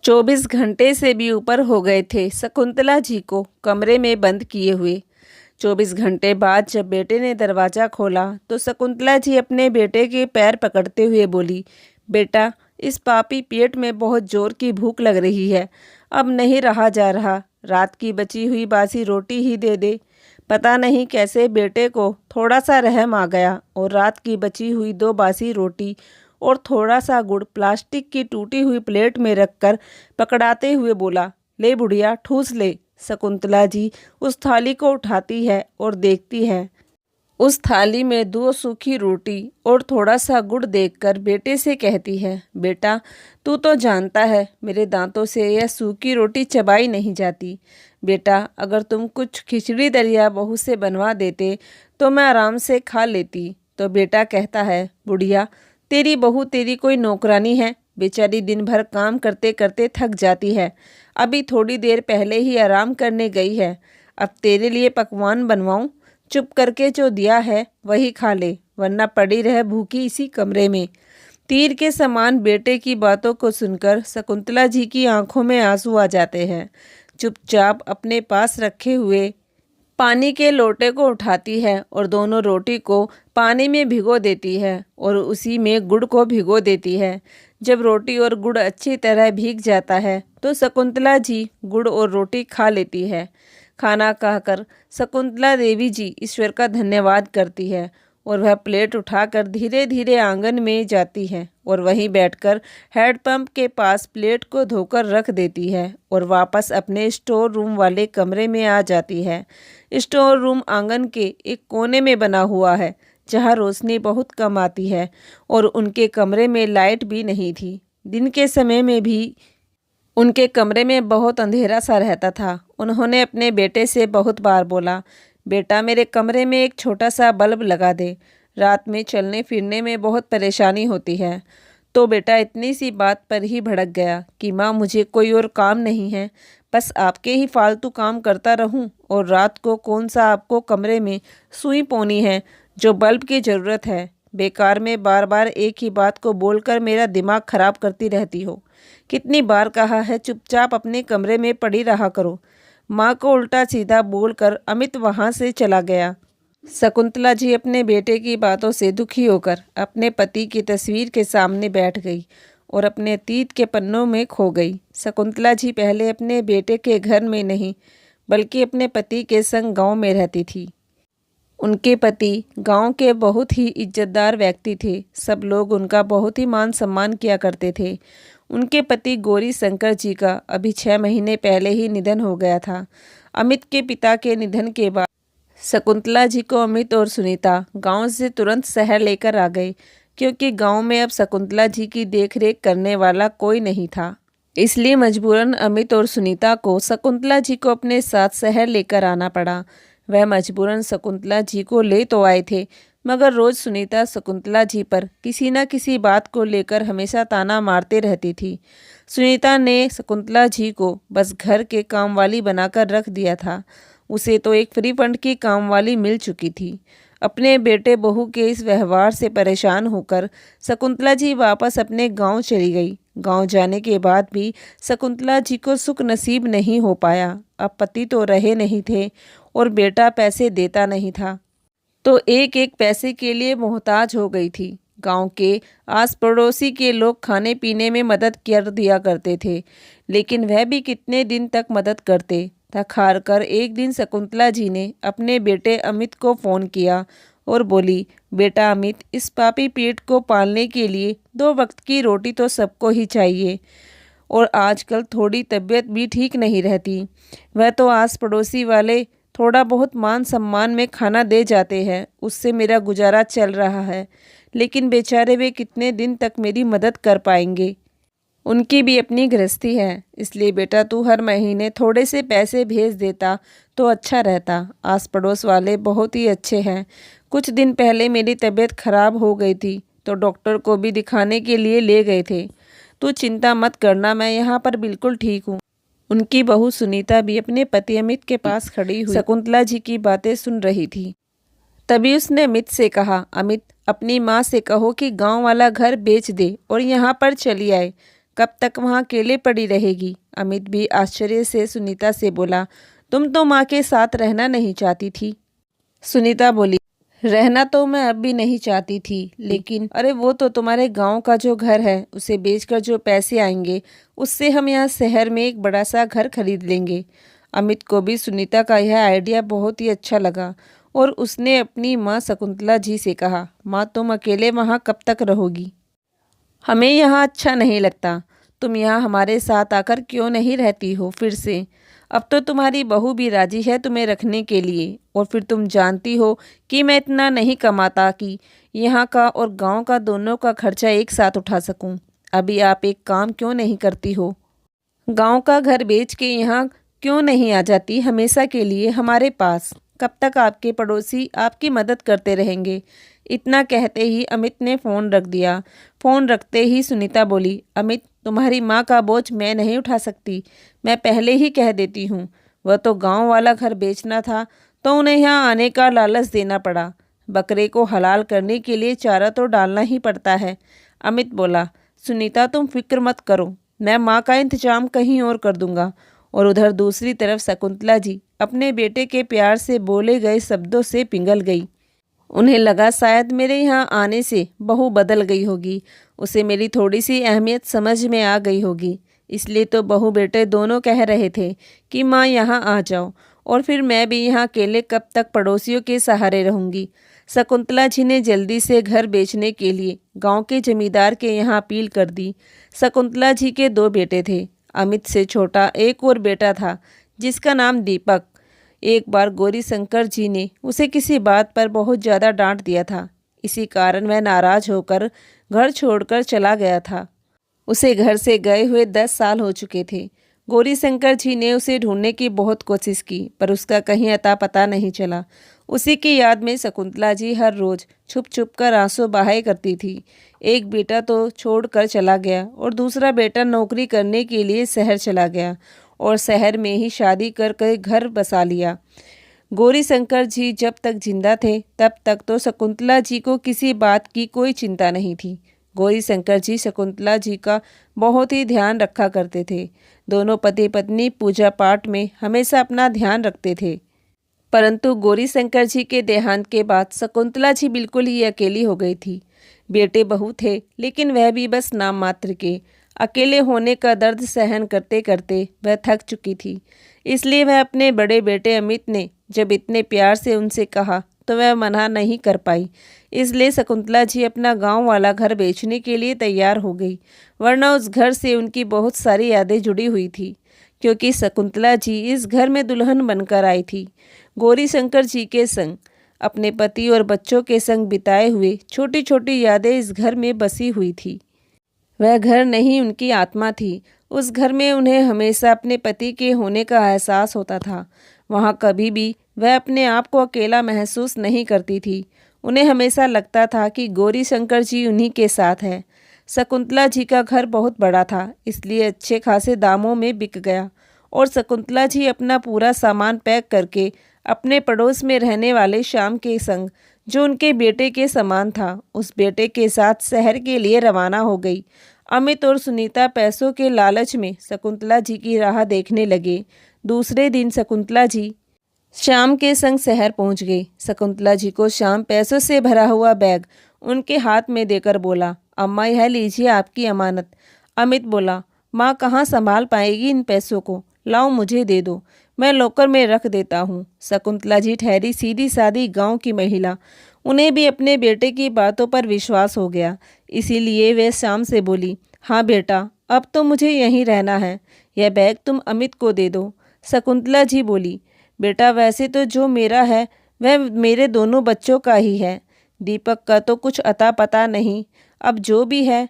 24 घंटे से भी ऊपर हो गए थे शकुंतला जी को कमरे में बंद किए हुए। 24 घंटे बाद जब बेटे ने दरवाज़ा खोला तो शकुंतला जी अपने बेटे के पैर पकड़ते हुए बोली, बेटा, इस पापी पेट में बहुत ज़ोर की भूख लग रही है। अब नहीं रहा जा रहा, रात की बची हुई बासी रोटी ही दे दे। पता नहीं कैसे बेटे को थोड़ा सा रहम आ गया और रात की बची हुई 2 बासी रोटी और थोड़ा सा गुड़ प्लास्टिक की टूटी हुई प्लेट में रखकर पकड़ाते हुए बोला, ले बुढ़िया, ठूस ले। शकुंतला जी उस थाली को उठाती है और देखती है। उस थाली में 2 सूखी रोटी और थोड़ा सा गुड़ देखकर बेटे से कहती है, बेटा, तू तो जानता है मेरे दांतों से यह सूखी रोटी चबाई नहीं जाती। बेटा, अगर तुम कुछ खिचड़ी दलिया बहू से बनवा देते तो मैं आराम से खा लेती। तो बेटा कहता है, बुढ़िया, तेरी बहू तेरी कोई नौकरानी है? बेचारी दिन भर काम करते करते थक जाती है। अभी थोड़ी देर पहले ही आराम करने गई है। अब तेरे लिए पकवान बनवाऊं? चुप करके जो दिया है वही खा ले, वरना पड़ी रह भूखी इसी कमरे में। तीर के समान बेटे की बातों को सुनकर शकुंतला जी की आंखों में आंसू आ जाते हैं। चुपचाप अपने पास रखे हुए पानी के लोटे को उठाती है और दोनों रोटी को पानी में भिगो देती है और उसी में गुड़ को भिगो देती है। जब रोटी और गुड़ अच्छी तरह भीग जाता है तो शकुंतला जी गुड़ और रोटी खा लेती है। खाना खाकर शकुंतला देवी जी ईश्वर का धन्यवाद करती है और वह प्लेट उठाकर धीरे धीरे आंगन में जाती है और वहीं बैठकर हैंडपंप के पास प्लेट को धोकर रख देती है और वापस अपने स्टोर रूम वाले कमरे में आ जाती है। स्टोर रूम आंगन के एक कोने में बना हुआ है जहां रोशनी बहुत कम आती है और उनके कमरे में लाइट भी नहीं थी। दिन के समय में भी उनके कमरे में बहुत अंधेरा सा रहता था। उन्होंने अपने बेटे से बहुत बार बोला, बेटा, मेरे कमरे में एक छोटा सा बल्ब लगा दे, रात में चलने फिरने में बहुत परेशानी होती है। तो बेटा इतनी सी बात पर ही भड़क गया कि माँ, मुझे कोई और काम नहीं है, बस आपके ही फालतू काम करता रहूं और रात को कौन सा आपको कमरे में सुई पोनी है जो बल्ब की ज़रूरत है। बेकार में बार बार एक ही बात को बोलकर मेरा दिमाग खराब करती रहती हो। कितनी बार कहा है चुपचाप अपने कमरे में पड़ी रहा करो। माँ को उल्टा सीधा बोलकर अमित वहाँ से चला गया। शकुंतला जी अपने बेटे की बातों से दुखी होकर अपने पति की तस्वीर के सामने बैठ गई और अपने अतीत के पन्नों में खो गई। शकुंतला जी पहले अपने बेटे के घर में नहीं बल्कि अपने पति के संग गांव में रहती थी। उनके पति गांव के बहुत ही इज्जतदार व्यक्ति थे। सब लोग उनका बहुत ही मान सम्मान किया करते थे। उनके पति गौरी शंकर जी का अभी 6 महीने पहले ही निधन हो गया था। अमित के पिता के निधन के बाद शकुंतला जी को अमित और सुनीता गांव से तुरंत शहर लेकर आ गए, क्योंकि गांव में अब शकुंतला जी की देखरेख करने वाला कोई नहीं था। इसलिए मजबूरन अमित और सुनीता को शकुंतला जी को अपने साथ शहर लेकर आना पड़ा। वह मजबूरन शकुंतला जी को ले तो आए थे, मगर रोज सुनीता शकुंतला जी पर किसी न किसी बात को लेकर हमेशा ताना मारते रहती थी। सुनीता ने शकुंतला जी को बस घर के काम वाली बनाकर रख दिया था। उसे तो एक फ्री फंड की काम वाली मिल चुकी थी। अपने बेटे बहू के इस व्यवहार से परेशान होकर शकुंतला जी वापस अपने गांव चली गई। गांव जाने के बाद भी शकुंतला जी को सुख नसीब नहीं हो पाया। अब पति तो रहे नहीं थे और बेटा पैसे देता नहीं था, तो एक एक पैसे के लिए मोहताज हो गई थी। गांव के आस पड़ोसी के लोग खाने पीने में मदद कर दिया करते थे, लेकिन वह भी कितने दिन तक मदद करते। थक हार कर एक दिन शकुंतला जी ने अपने बेटे अमित को फ़ोन किया और बोली, बेटा अमित, इस पापी पेट को पालने के लिए 2 वक्त की रोटी तो सबको ही चाहिए और आजकल थोड़ी तबीयत भी ठीक नहीं रहती। वह तो आस पड़ोसी वाले थोड़ा बहुत मान सम्मान में खाना दे जाते हैं, उससे मेरा गुजारा चल रहा है, लेकिन बेचारे वे कितने दिन तक मेरी मदद कर पाएंगे। उनकी भी अपनी गृहस्थी है, इसलिए बेटा तू हर महीने थोड़े से पैसे भेज देता तो अच्छा रहता। आस पड़ोस वाले बहुत ही अच्छे हैं। कुछ दिन पहले मेरी तबीयत खराब हो गई थी तो डॉक्टर को भी दिखाने के लिए ले गए थे। तू चिंता मत करना, मैं यहाँ पर बिल्कुल ठीक हूँ। उनकी बहू सुनीता भी अपने पति अमित के पास खड़ी हुई शकुंतला जी की बातें सुन रही थी। तभी उसने अमित से कहा, अमित, अपनी माँ से कहो कि गांव वाला घर बेच दे और यहाँ पर चली आए। कब तक वहाँ अकेले पड़ी रहेगी? अमित भी आश्चर्य से सुनीता से बोला, तुम तो माँ के साथ रहना नहीं चाहती थी। सुनीता बोली, रहना तो मैं अब भी नहीं चाहती थी, लेकिन अरे वो तो तुम्हारे गांव का जो घर है उसे बेचकर जो पैसे आएंगे उससे हम यहाँ शहर में एक बड़ा सा घर खरीद लेंगे। अमित को भी सुनीता का यह आइडिया बहुत ही अच्छा लगा और उसने अपनी माँ शकुंतला जी से कहा, माँ तुम अकेले वहाँ कब तक रहोगी? हमें यहाँ अच्छा नहीं लगता। तुम यहाँ हमारे साथ आकर क्यों नहीं रहती हो फिर से? अब तो तुम्हारी बहू भी राजी है तुम्हें रखने के लिए, और फिर तुम जानती हो कि मैं इतना नहीं कमाता कि यहाँ का और गांव का दोनों का खर्चा एक साथ उठा सकूं। अभी आप एक काम क्यों नहीं करती हो? गांव का घर बेच के यहाँ क्यों नहीं आ जाती हमेशा के लिए हमारे पास? कब तक आपके पड़ोसी आपकी मदद करते रहेंगे? इतना कहते ही अमित ने फ़ोन रख दिया। फ़ोन रखते ही सुनीता बोली, अमित तुम्हारी माँ का बोझ मैं नहीं उठा सकती। मैं पहले ही कह देती हूँ। वह तो गांव वाला घर बेचना था तो उन्हें यहाँ आने का लालच देना पड़ा। बकरे को हलाल करने के लिए चारा तो डालना ही पड़ता है। अमित बोला, सुनीता तुम फिक्र मत करो, मैं माँ का इंतजाम कहीं और कर दूंगा। और उधर दूसरी तरफ शकुंतला जी अपने बेटे के प्यार से बोले गए शब्दों से पिघल गई। उन्हें लगा शायद मेरे यहाँ आने से बहू बदल गई होगी, उसे मेरी थोड़ी सी अहमियत समझ में आ गई होगी। इसलिए तो बहू बेटे दोनों कह रहे थे कि माँ यहाँ आ जाओ, और फिर मैं भी यहाँ अकेले कब तक पड़ोसियों के सहारे रहूँगी। शकुंतला जी ने जल्दी से घर बेचने के लिए गांव के जमींदार के यहाँ अपील कर दी। शकुंतला जी के दो बेटे थे। अमित से छोटा एक और बेटा था जिसका नाम दीपक। एक बार गौरी शंकर जी ने उसे किसी बात पर बहुत ज़्यादा डांट दिया था। इसी कारण वह नाराज होकर घर छोड़कर चला गया था। उसे घर से गए हुए 10 साल हो चुके थे। गौरी शंकर जी ने उसे ढूंढने की बहुत कोशिश की, पर उसका कहीं अता पता नहीं चला। उसी की याद में शकुंतला जी हर रोज़ छुप छुप कर आंसू बहाया करती थी। एक बेटा तो छोड़कर चला गया और दूसरा बेटा नौकरी करने के लिए शहर चला गया और शहर में ही शादी कर घर बसा लिया। गौरी शंकर जी जब तक जिंदा थे तब तक तो शकुंतला जी को किसी बात की कोई चिंता नहीं थी। गौरी शंकर जी शकुंतला जी का बहुत ही ध्यान रखा करते थे। दोनों पति पत्नी पूजा पाठ में हमेशा अपना ध्यान रखते थे। परंतु गौरी शंकर जी के देहांत के बाद शकुंतला जी बिल्कुल ही अकेली हो गई थी। बेटे बहू थे, लेकिन वह भी बस नाम मात्र के। अकेले होने का दर्द सहन करते करते वह थक चुकी थी। इसलिए वह अपने बड़े बेटे अमित ने जब इतने प्यार से उनसे कहा तो वह मना नहीं कर पाई। इसलिए शकुंतला जी अपना गांव वाला घर बेचने के लिए तैयार हो गई, वरना उस घर से उनकी बहुत सारी यादें जुड़ी हुई थी, क्योंकि शकुंतला जी इस घर में दुल्हन बनकर आई थी। गौरी शंकर जी के संग अपने पति और बच्चों के संग बिताए हुए छोटी छोटी यादें इस घर में बसी हुई थी। वह घर नहीं, उनकी आत्मा थी। उस घर में उन्हें हमेशा अपने पति के होने का एहसास होता था। वहाँ कभी भी वह अपने आप को अकेला महसूस नहीं करती थी। उन्हें हमेशा लगता था कि गौरी शंकर जी उन्हीं के साथ है। शकुंतला जी का घर बहुत बड़ा था, इसलिए अच्छे खासे दामों में बिक गया और शकुंतला जी अपना पूरा सामान पैक करके अपने पड़ोस में रहने वाले श्याम के संग, जो उनके बेटे के समान था, उस बेटे के साथ शहर के लिए रवाना हो गई। अमित और सुनीता पैसों के लालच में शकुंतला जी की राह देखने लगे। दूसरे दिन शकुंतला जी श्याम के संग शहर पहुंच गई। शकुंतला जी को श्याम पैसों से भरा हुआ बैग उनके हाथ में देकर बोला, अम्मा यह लीजिए आपकी अमानत। अमित बोला, माँ कहाँ संभाल पाएगी इन पैसों को, लाओ मुझे दे दो, मैं लॉकर में रख देता हूँ। शकुंतला जी ठहरी सीधी सादी गांव की महिला, उन्हें भी अपने बेटे की बातों पर विश्वास हो गया। इसीलिए वे श्याम से बोली, हाँ बेटा अब तो मुझे यहीं रहना है, यह बैग तुम अमित को दे दो। शकुंतला जी बोली, बेटा वैसे तो जो मेरा है वह मेरे दोनों बच्चों का ही है, दीपक का तो कुछ अता पता नहीं, अब जो भी है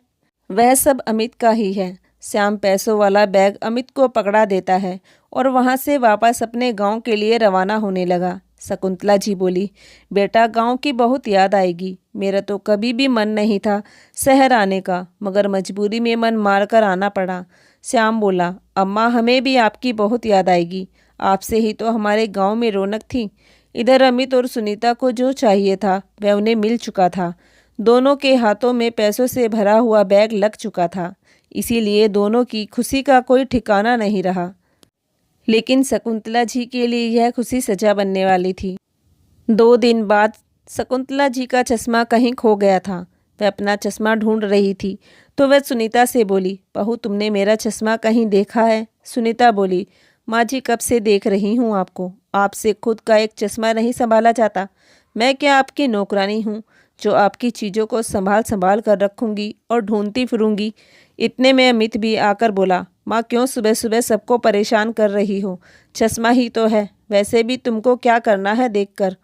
वह सब अमित का ही है। श्याम पैसों वाला बैग अमित को पकड़ा देता है और वहाँ से वापस अपने गांव के लिए रवाना होने लगा। शकुंतला जी बोली, बेटा गांव की बहुत याद आएगी, मेरा तो कभी भी मन नहीं था शहर आने का, मगर मजबूरी में मन मार कर आना पड़ा। श्याम बोला, अम्मा हमें भी आपकी बहुत याद आएगी, आपसे ही तो हमारे गांव में रौनक थी। इधर अमित और सुनीता को जो चाहिए था वह उन्हें मिल चुका था। दोनों के हाथों में पैसों से भरा हुआ बैग लग चुका था। इसीलिए दोनों की खुशी का कोई ठिकाना नहीं रहा। लेकिन शकुंतला जी के लिए यह खुशी सजा बनने वाली थी। 2 दिन बाद शकुंतला जी का चश्मा कहीं खो गया था। वह अपना चश्मा ढूंढ रही थी तो वह सुनीता से बोली, बहू तुमने मेरा चश्मा कहीं देखा है? सुनीता बोली, माँ जी कब से देख रही हूँ आपको, आपसे खुद का एक चश्मा नहीं संभाला जाता। मैं क्या आपकी नौकरानी हूँ जो आपकी चीज़ों को संभाल संभाल कर रखूँगी और ढूंढती फिरूँगी। इतने में अमित भी आकर बोला, माँ क्यों सुबह सुबह सबको परेशान कर रही हो, चश्मा ही तो है, वैसे भी तुमको क्या करना है देखकर।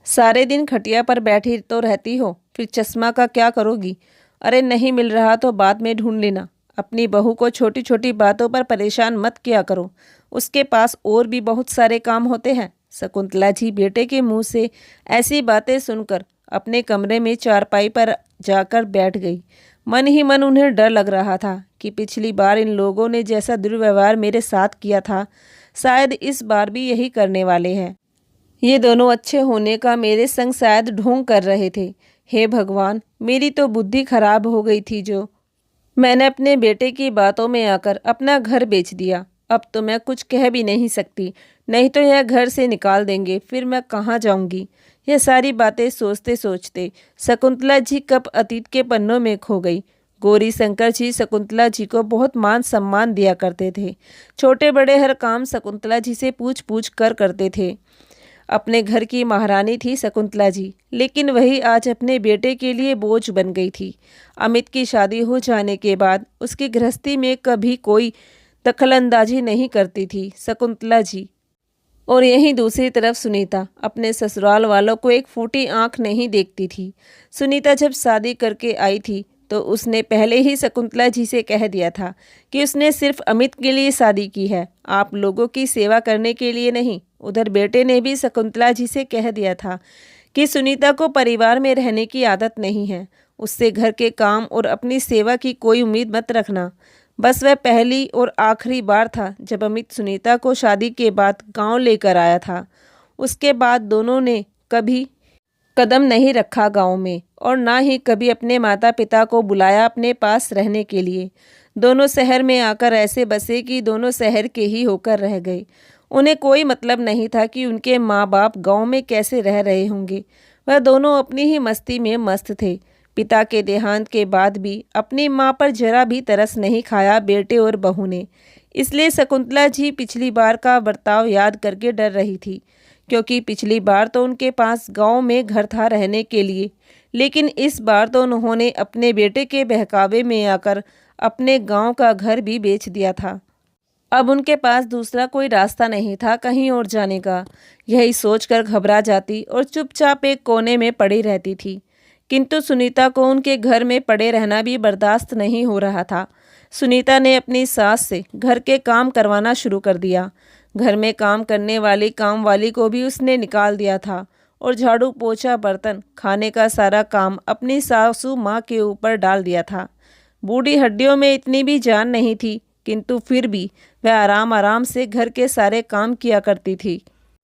सारे दिन खटिया पर बैठी तो रहती हो, फिर चश्मा का क्या करोगी? अरे नहीं मिल रहा तो बाद में ढूंढ लेना। अपनी बहू को छोटी छोटी बातों पर परेशान मत किया करो, उसके पास और भी बहुत सारे काम होते हैं। शकुंतला जी बेटे के मुंह से ऐसी बातें सुनकर अपने कमरे में चारपाई पर जाकर बैठ गई। मन ही मन उन्हें डर लग रहा था कि पिछली बार इन लोगों ने जैसा दुर्व्यवहार मेरे साथ किया था, शायद इस बार भी यही करने वाले हैं। ये दोनों अच्छे होने का मेरे संग शायद ढोंग कर रहे थे। हे भगवान, मेरी तो बुद्धि खराब हो गई थी जो मैंने अपने बेटे की बातों में आकर अपना घर बेच दिया। अब तो मैं कुछ कह भी नहीं सकती, नहीं तो यह घर से निकाल देंगे, फिर मैं कहाँ जाऊंगी। यह सारी बातें सोचते सोचते शकुंतला जी कब अतीत के पन्नों में खो गई। गौरी शंकर जी शकुंतला जी को बहुत मान सम्मान दिया करते थे। छोटे बड़े हर काम शकुंतला जी से पूछ पूछ कर करते थे। अपने घर की महारानी थी शकुंतला जी, लेकिन वही आज अपने बेटे के लिए बोझ बन गई थी। अमित की शादी हो जाने के बाद उसकी गृहस्थी में कभी कोई दखलंदाजी नहीं करती थी शकुंतला जी। और यहीं दूसरी तरफ सुनीता अपने ससुराल वालों को एक फूटी आंख नहीं देखती थी। सुनीता जब शादी करके आई थी तो उसने पहले ही शकुंतला जी से कह दिया था कि उसने सिर्फ अमित के लिए शादी की है, आप लोगों की सेवा करने के लिए नहीं। उधर बेटे ने भी शकुंतला जी से कह दिया था कि सुनीता को परिवार में रहने की आदत नहीं है, उससे घर के काम और अपनी सेवा की कोई उम्मीद मत रखना। बस वह पहली और आखिरी बार था जब अमित सुनीता को शादी के बाद गांव लेकर आया था। उसके बाद दोनों ने कभी कदम नहीं रखा गांव में, और ना ही कभी अपने माता पिता को बुलाया अपने पास रहने के लिए। दोनों शहर में आकर ऐसे बसे कि दोनों शहर के ही होकर रह गए। उन्हें कोई मतलब नहीं था कि उनके माँ बाप गांव में कैसे रह रहे होंगे। वह दोनों अपनी ही मस्ती में मस्त थे। पिता के देहांत के बाद भी अपनी माँ पर जरा भी तरस नहीं खाया बेटे और बहू ने। इसलिए शकुंतला जी पिछली बार का बर्ताव याद करके डर रही थी, क्योंकि पिछली बार तो उनके पास गांव में घर था रहने के लिए, लेकिन इस बार तो उन्होंने अपने बेटे के बहकावे में आकर अपने गांव का घर भी बेच दिया था। अब उनके पास दूसरा कोई रास्ता नहीं था कहीं और जाने का। यही सोचकर घबरा जाती और चुपचाप एक कोने में पड़ी रहती थी। किंतु सुनीता को उनके घर में पड़े रहना भी बर्दाश्त नहीं हो रहा था। सुनीता ने अपनी सास से घर के काम करवाना शुरू कर दिया। घर में काम करने वाली काम वाली को भी उसने निकाल दिया था और झाड़ू पोछा बर्तन खाने का सारा काम अपनी सासू माँ के ऊपर डाल दिया था। बूढ़ी हड्डियों में इतनी भी जान नहीं थी, किंतु फिर भी वह आराम आराम से घर के सारे काम किया करती थी,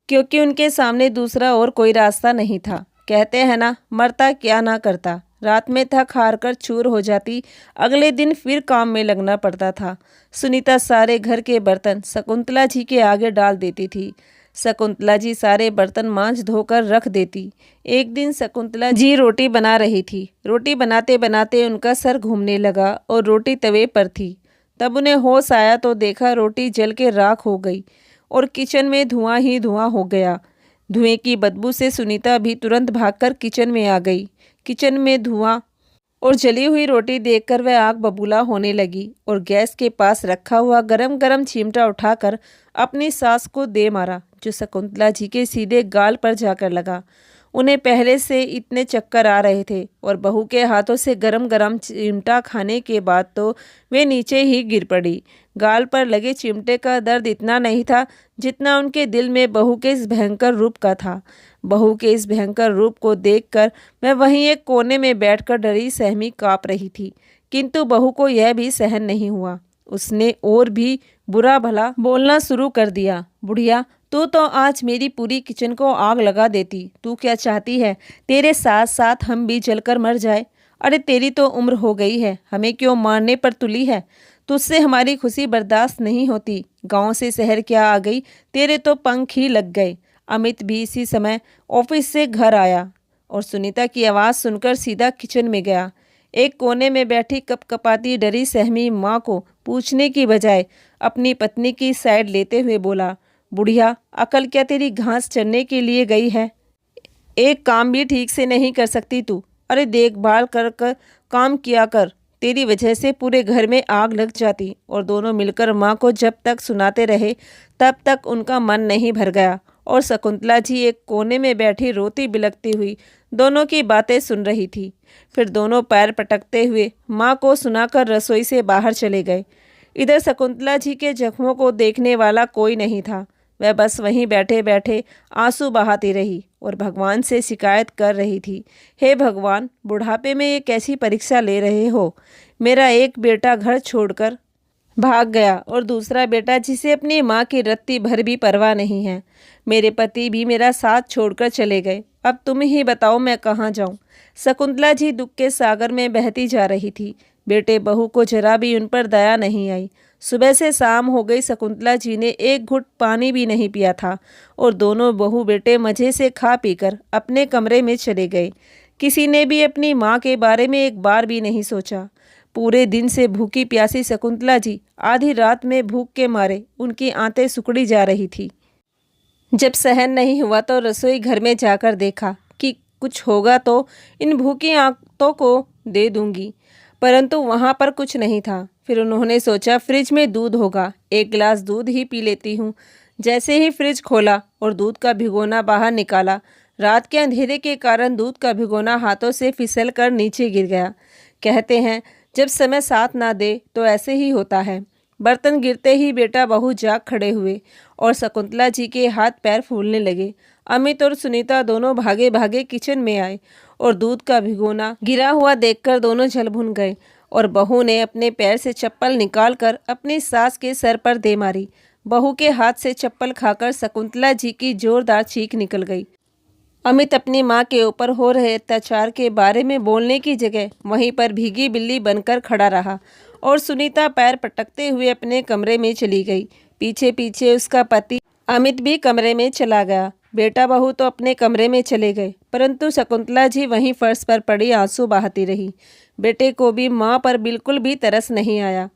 क्योंकि उनके सामने दूसरा और कोई रास्ता नहीं था। कहते हैं ना, मरता क्या ना करता। रात में थक हार कर चूर हो जाती, अगले दिन फिर काम में लगना पड़ता था। सुनीता सारे घर के बर्तन शकुंतला जी के आगे डाल देती थी। शकुंतला जी सारे बर्तन मांज धोकर रख देती। एक दिन शकुंतला जी रोटी बना रही थी। रोटी बनाते बनाते उनका सर घूमने लगा और रोटी तवे पर थी। तब उन्हें होश आया तो देखा रोटी जल के राख हो गई और किचन में धुआं ही धुआं हो गया। धुएं की बदबू से सुनीता भी तुरंत भागकर किचन में आ गई। किचन में धुआं और जली हुई रोटी देखकर वह आग बबूला होने लगी और गैस के पास रखा हुआ गरम गरम चिमटा उठाकर अपनी सास को दे मारा, जो शकुंतला जी के सीधे गाल पर जाकर लगा। उन्हें पहले से इतने चक्कर आ रहे थे और बहू के हाथों से गरम गरम चिमटा खाने के बाद तो वे नीचे ही गिर पड़ी। गाल पर लगे चिमटे का दर्द इतना नहीं था जितना उनके दिल में बहू के इस भयंकर रूप का था। बहू के इस भयंकर रूप को देखकर मैं वहीं एक कोने में बैठकर डरी सहमी काँप रही थी, किंतु बहू को यह भी सहन नहीं हुआ। उसने और भी बुरा भला बोलना शुरू कर दिया। बुढ़िया, तू तो आज मेरी पूरी किचन को आग लगा देती। तू क्या चाहती है तेरे साथ साथ हम भी जलकर मर जाए? अरे तेरी तो उम्र हो गई है, हमें क्यों मारने पर तुली है? तुझसे हमारी खुशी बर्दाश्त नहीं होती। गांव से शहर क्या आ गई, तेरे तो पंख ही लग गए। अमित भी इसी समय ऑफिस से घर आया और सुनीता की आवाज़ सुनकर सीधा किचन में गया। एक कोने में बैठी कपकपाती डरी सहमी माँ को पूछने की बजाय अपनी पत्नी की साइड लेते हुए बोला, बुढ़िया, अकल क्या तेरी घास चरने के लिए गई है? एक काम भी ठीक से नहीं कर सकती तू। अरे देखभाल कर कर काम किया कर। तेरी वजह से पूरे घर में आग लग जाती। और दोनों मिलकर माँ को जब तक सुनाते रहे तब तक उनका मन नहीं भर गया और शकुंतला जी एक कोने में बैठी रोती बिलखती हुई दोनों की बातें सुन रही थी। फिर दोनों पैर पटकते हुए माँ को सुनाकर रसोई से बाहर चले गए। इधर शकुंतला जी के जख्मों को देखने वाला कोई नहीं था। वह बस वहीं बैठे बैठे आंसू बहाती रही और भगवान से शिकायत कर रही थी, हे भगवान, बुढ़ापे में ये कैसी परीक्षा ले रहे हो? मेरा एक बेटा घर छोड़कर भाग गया और दूसरा बेटा जिसे अपनी माँ की रत्ती भर भी परवाह नहीं है। मेरे पति भी मेरा साथ छोड़कर चले गए। अब तुम ही बताओ मैं कहाँ जाऊँ? शकुंतला जी दुख के सागर में बहती जा रही थी। बेटे बहू को जरा भी उन पर दया नहीं आई। सुबह से शाम हो गई, शकुंतला जी ने एक घुट पानी भी नहीं पिया था और दोनों बहू बेटे मज़े से खा पीकर अपने कमरे में चले गए। किसी ने भी अपनी माँ के बारे में एक बार भी नहीं सोचा। पूरे दिन से भूखी प्यासी शकुंतला जी आधी रात में भूख के मारे उनकी आंतें सिकुड़ी जा रही थी। जब सहन नहीं हुआ तो रसोई घर में जाकर देखा कि कुछ होगा तो इन भूखी आंतों को दे दूंगी, परंतु वहाँ पर कुछ नहीं था। फिर उन्होंने सोचा फ्रिज में दूध होगा, एक गिलास दूध ही पी लेती हूँ। जैसे ही फ्रिज खोला और दूध का भिगोना बाहर निकाला, रात के अंधेरे के कारण दूध का भिगोना हाथों से फिसल कर नीचे गिर गया। कहते हैं जब समय साथ ना दे तो ऐसे ही होता है। बर्तन गिरते ही बेटा बहू जाग खड़े हुए और शकुंतला जी के हाथ पैर फूलने लगे। अमित और सुनीता दोनों भागे भागे किचन में आए और दूध का भिगोना गिरा हुआ देखकर दोनों जल भुन गए और बहू ने अपने पैर से चप्पल निकालकर अपनी सास के सर पर दे मारी। बहू के हाथ से चप्पल खाकर शकुंतला जी की जोरदार चीख निकल गई। अमित अपनी माँ के ऊपर हो रहे अत्याचार के बारे में बोलने की जगह वहीं पर भीगी बिल्ली बनकर खड़ा रहा और सुनीता पैर पटकते हुए अपने कमरे में चली गई। पीछे पीछे उसका पति अमित भी कमरे में चला गया। बेटा बहू तो अपने कमरे में चले गए, परंतु शकुंतला जी वहीं फर्श पर पड़ी आंसू बहाती रही। बेटे को भी माँ पर बिल्कुल भी तरस नहीं आया।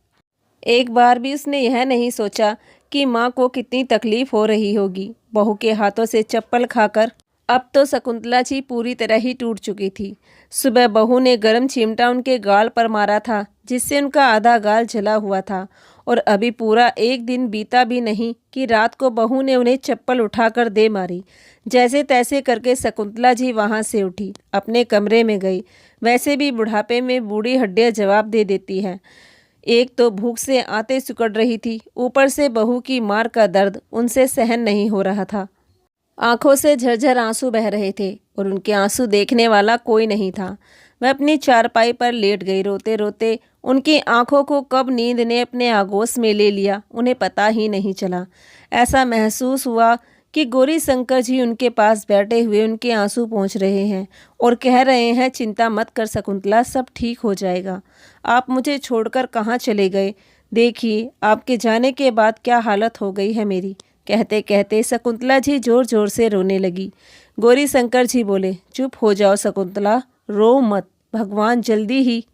एक बार भी उसने यह नहीं सोचा कि माँ को कितनी तकलीफ हो रही होगी। बहू के हाथों से चप्पल खाकर अब तो शकुंतला जी पूरी तरह ही टूट चुकी थी। सुबह बहू ने गर्म चिमटा उनके गाल पर मारा था, जिससे उनका आधा गाल जला हुआ था और अभी पूरा एक दिन बीता भी नहीं कि रात को बहू ने उन्हें चप्पल उठाकर दे मारी। जैसे तैसे करके शकुंतला जी वहां से उठी, अपने कमरे में गई। वैसे भी बुढ़ापे में बूढ़ी हड्डियां जवाब दे देती हैं। एक तो भूख से आंतें सिकुड़ रही थी, ऊपर से बहू की मार का दर्द उनसे सहन नहीं हो रहा था। आंखों से झरझर आंसू बह रहे थे और उनके आंसू देखने वाला कोई नहीं था। वह अपनी चारपाई पर लेट गई। रोते रोते उनकी आंखों को कब नींद ने अपने आगोश में ले लिया उन्हें पता ही नहीं चला। ऐसा महसूस हुआ कि गौरी शंकर जी उनके पास बैठे हुए उनके आंसू पोंछ रहे हैं और कह रहे हैं, चिंता मत कर शकुंतला, सब ठीक हो जाएगा। आप मुझे छोड़कर कहाँ चले गए? देखिए आपके जाने के बाद क्या हालत हो गई है मेरी। कहते कहते शकुंतला जी जोर जोर से रोने लगी। गौरी शंकर जी बोले, चुप हो जाओ शकुंतला, रो मत, भगवान जल्दी ही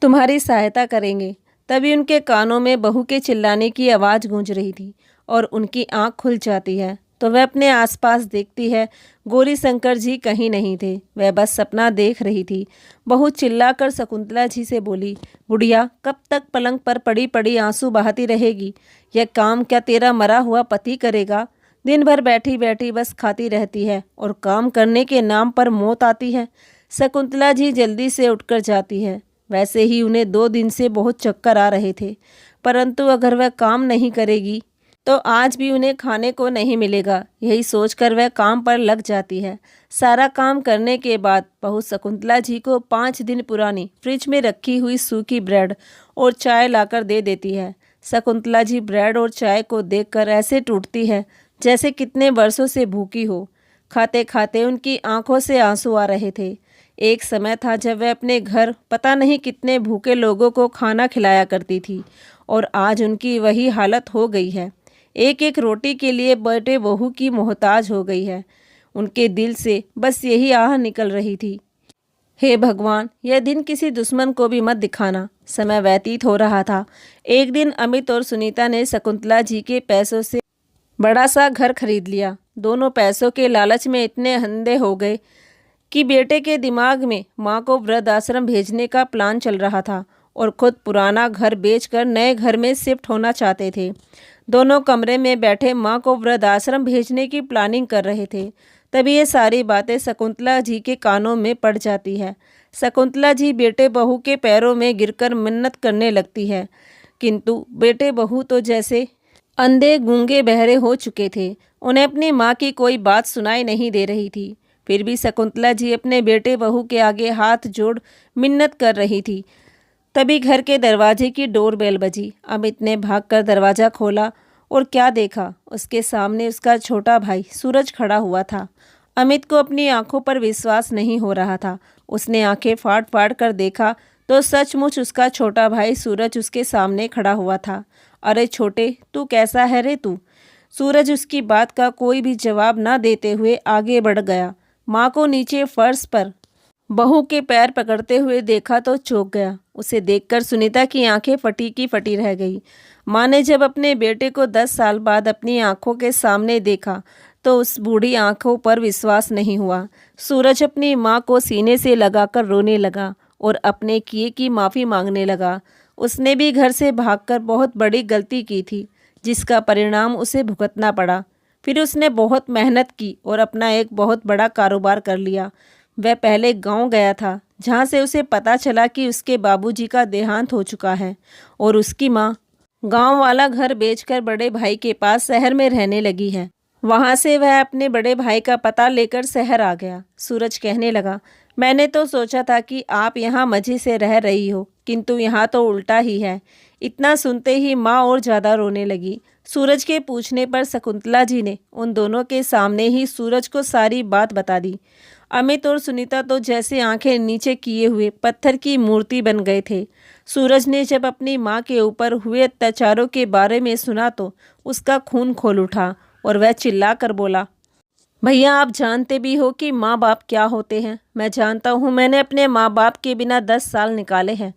तुम्हारी सहायता करेंगे। तभी उनके कानों में बहू के चिल्लाने की आवाज़ गूंज रही थी और उनकी आंख खुल जाती है तो वह अपने आसपास देखती है। गौरी शंकर जी कहीं नहीं थे, वह बस सपना देख रही थी। बहू चिल्लाकर शकुंतला जी से बोली, बुढ़िया, कब तक पलंग पर पड़ी पड़ी आंसू बहाती रहेगी? यह काम क्या तेरा मरा हुआ पति करेगा? दिन भर बैठी बैठी बस खाती रहती है और काम करने के नाम पर मौत आती है। शकुंतला जी जल्दी से उठकर जाती है। वैसे ही उन्हें 2 दिन से बहुत चक्कर आ रहे थे, परंतु अगर वह काम नहीं करेगी तो आज भी उन्हें खाने को नहीं मिलेगा। यही सोचकर वह काम पर लग जाती है। सारा काम करने के बाद बहू शकुंतला जी को 5 दिन पुरानी फ्रिज में रखी हुई सूखी ब्रेड और चाय लाकर दे देती है। शकुंतला जी ब्रेड और चाय को देखकर ऐसे टूटती है जैसे कितने वर्षों से भूखी हो। खाते खाते उनकी आंखों से आंसू आ रहे थे। एक समय था जब वह अपने घर पता नहीं कितने भूखे लोगों को खाना खिलाया करती थी और आज उनकी वही हालत हो गई है। एक एक रोटी के लिए बेटे बहू की मोहताज हो गई है। उनके दिल से बस यही आह निकल रही थी, हे भगवान, यह दिन किसी दुश्मन को भी मत दिखाना। समय व्यतीत हो रहा था। एक दिन अमित और सुनीता ने शकुंतला जी के पैसों से बड़ा सा घर खरीद लिया। दोनों पैसों के लालच में इतने अंधे हो गए कि बेटे के दिमाग में माँ को वृद्ध आश्रम भेजने का प्लान चल रहा था और खुद पुराना घर बेचकर नए घर में शिफ्ट होना चाहते थे। दोनों कमरे में बैठे माँ को वृद्ध आश्रम भेजने की प्लानिंग कर रहे थे। तभी ये सारी बातें शकुंतला जी के कानों में पड़ जाती है। शकुंतला जी बेटे बहू के पैरों में गिरकर मिन्नत करने लगती है, किंतु बेटे बहू तो जैसे अंधे गूंगे बहरे हो चुके थे। उन्हें अपनी माँ की कोई बात सुनाई नहीं दे रही थी। फिर भी शकुंतला जी अपने बेटे बहू के आगे हाथ जोड़ मिन्नत कर रही थी। तभी घर के दरवाजे की डोरबेल बजी। अमित ने भागकर दरवाज़ा खोला और क्या देखा, उसके सामने उसका छोटा भाई सूरज खड़ा हुआ था। अमित को अपनी आंखों पर विश्वास नहीं हो रहा था। उसने आंखें फाड़ फाड़ कर देखा तो सचमुच उसका छोटा भाई सूरज उसके सामने खड़ा हुआ था। अरे छोटे, तू कैसा है रे तू? सूरज उसकी बात का कोई भी जवाब न देते हुए आगे बढ़ गया। माँ को नीचे फर्श पर बहू के पैर पकड़ते हुए देखा तो चौंक गया। उसे देखकर सुनीता की आंखें फटी की फटी रह गई। माँ ने जब अपने बेटे को 10 साल बाद अपनी आंखों के सामने देखा तो उस बूढ़ी आंखों पर विश्वास नहीं हुआ। सूरज अपनी माँ को सीने से लगाकर रोने लगा और अपने किए की माफ़ी मांगने लगा। उसने भी घर से भागकर बहुत बड़ी गलती की थी, जिसका परिणाम उसे भुगतना पड़ा। फिर उसने बहुत मेहनत की और अपना एक बहुत बड़ा कारोबार कर लिया। वह पहले गांव गया था, जहां से उसे पता चला कि उसके बाबूजी का देहांत हो चुका है और उसकी माँ गांव वाला घर बेचकर बड़े भाई के पास शहर में रहने लगी है। वहां से वह अपने बड़े भाई का पता लेकर शहर आ गया। सूरज कहने लगा, मैंने तो सोचा था कि आप यहाँ मज़े से रह रही हो, किंतु यहाँ तो उल्टा ही है। इतना सुनते ही माँ और ज़्यादा रोने लगी। सूरज के पूछने पर शकुंतला जी ने उन दोनों के सामने ही सूरज को सारी बात बता दी। अमित और सुनीता तो जैसे आंखें नीचे किए हुए पत्थर की मूर्ति बन गए थे। सूरज ने जब अपनी माँ के ऊपर हुए अत्याचारों के बारे में सुना तो उसका खून खोल उठा और वह चिल्ला कर बोला, भैया आप जानते भी हो कि माँ बाप क्या होते हैं। मैं जानता हूँ, मैंने अपने माँ बाप के बिना 10 साल निकाले हैं।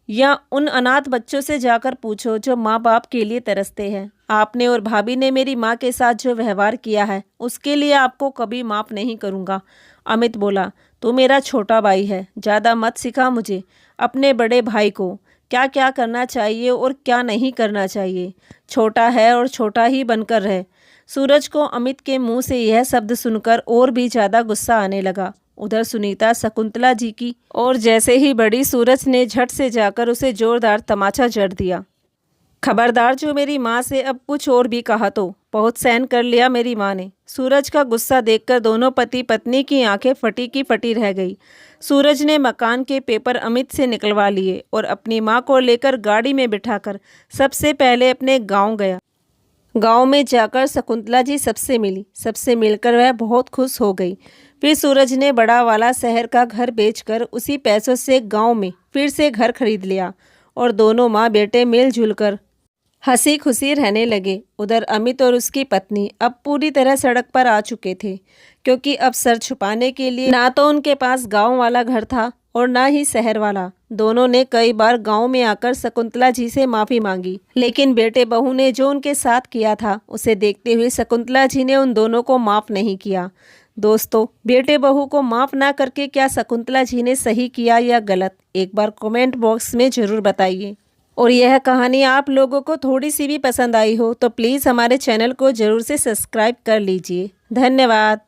या उन अनाथ बच्चों से जाकर पूछो जो माँ बाप के लिए तरसते हैं। आपने और भाभी ने मेरी माँ के साथ जो व्यवहार किया है उसके लिए आपको कभी माफ़ नहीं करूँगा। अमित बोला, तू मेरा छोटा भाई है, ज़्यादा मत सिखा मुझे। अपने बड़े भाई को क्या क्या करना चाहिए और क्या नहीं करना चाहिए। छोटा है और छोटा ही बनकर रहे। सूरज को अमित के मुंह से यह शब्द सुनकर और भी ज़्यादा गुस्सा आने लगा। उधर सुनीता शकुंतला जी की और जैसे ही बड़ी, सूरज ने झट से जाकर उसे जोरदार तमाचा जड़ दिया। खबरदार, जो मेरी माँ से अब कुछ और भी कहा तो। बहुत सहन कर लिया मेरी माँ ने। सूरज का गुस्सा देखकर दोनों पति पत्नी की आंखें फटी की फटी रह गई। सूरज ने मकान के पेपर अमित से निकलवा लिए और अपनी माँ को लेकर गाड़ी में बिठाकर सबसे पहले अपने गाँव गया। गांव में जाकर शकुंतला जी सबसे मिली। सबसे मिलकर वह बहुत खुश हो गई। फिर सूरज ने बड़ा वाला शहर का घर बेचकर उसी पैसों से गांव में फिर से घर खरीद लिया और दोनों माँ बेटे मिलजुल कर हंसी खुशी रहने लगे। उधर अमित और उसकी पत्नी अब पूरी तरह सड़क पर आ चुके थे, क्योंकि अब सर छुपाने के लिए ना तो उनके पास गाँव वाला घर था और ना ही शहर वाला। दोनों ने कई बार गांव में आकर शकुंतला जी से माफ़ी मांगी, लेकिन बेटे बहू ने जो उनके साथ किया था उसे देखते हुए शकुंतला जी ने उन दोनों को माफ़ नहीं किया। दोस्तों, बेटे बहू को माफ़ ना करके क्या शकुंतला जी ने सही किया या गलत, एक बार कमेंट बॉक्स में ज़रूर बताइए। और यह कहानी आप लोगों को थोड़ी सी भी पसंद आई हो तो प्लीज़ हमारे चैनल को ज़रूर से सब्सक्राइब कर लीजिए। धन्यवाद।